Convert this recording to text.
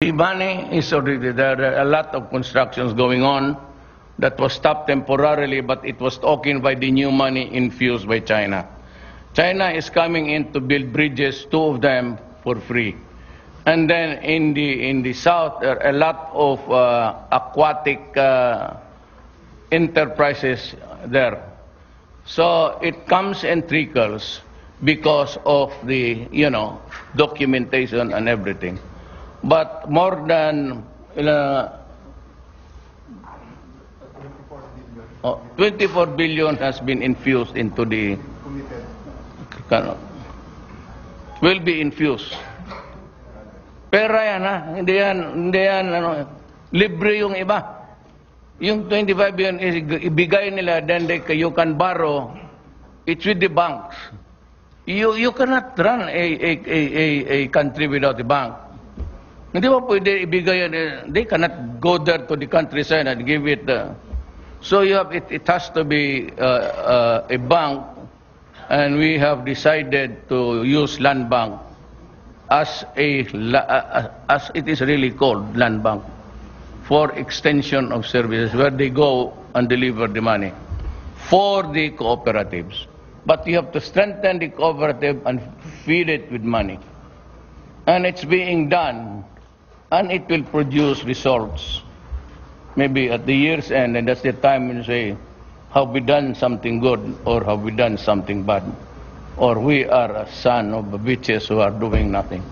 The money is already there. There are a lot of constructions going on that was stopped temporarily, but it was taken by the new money infused by China. China is coming in to build bridges, 2 of them for free. And then in the south, there are a lot of aquatic enterprises there. So it comes and trickles because of the, documentation and everything. But more than 24 billion has been infused into the, will be infused. Pera yan, ha? Hindi yan, libre yung iba. Yung 25 billion, ibigay nila, then you can borrow, it's with the banks. You cannot run a country without a bank. Hindi mo pwede ibigay yan, they cannot go there to the countryside and give it. So it has to be a bank, and we have decided to use land bank as it is really called, land bank, for extension of services, where they go and deliver the money for the cooperatives. But you have to strengthen the cooperative and feed it with money. And it's being done, and it will produce results. Maybe at the year's end, and that's the time when you say, have we done something good or have we done something bad? Or we are a son of bitches who are doing nothing.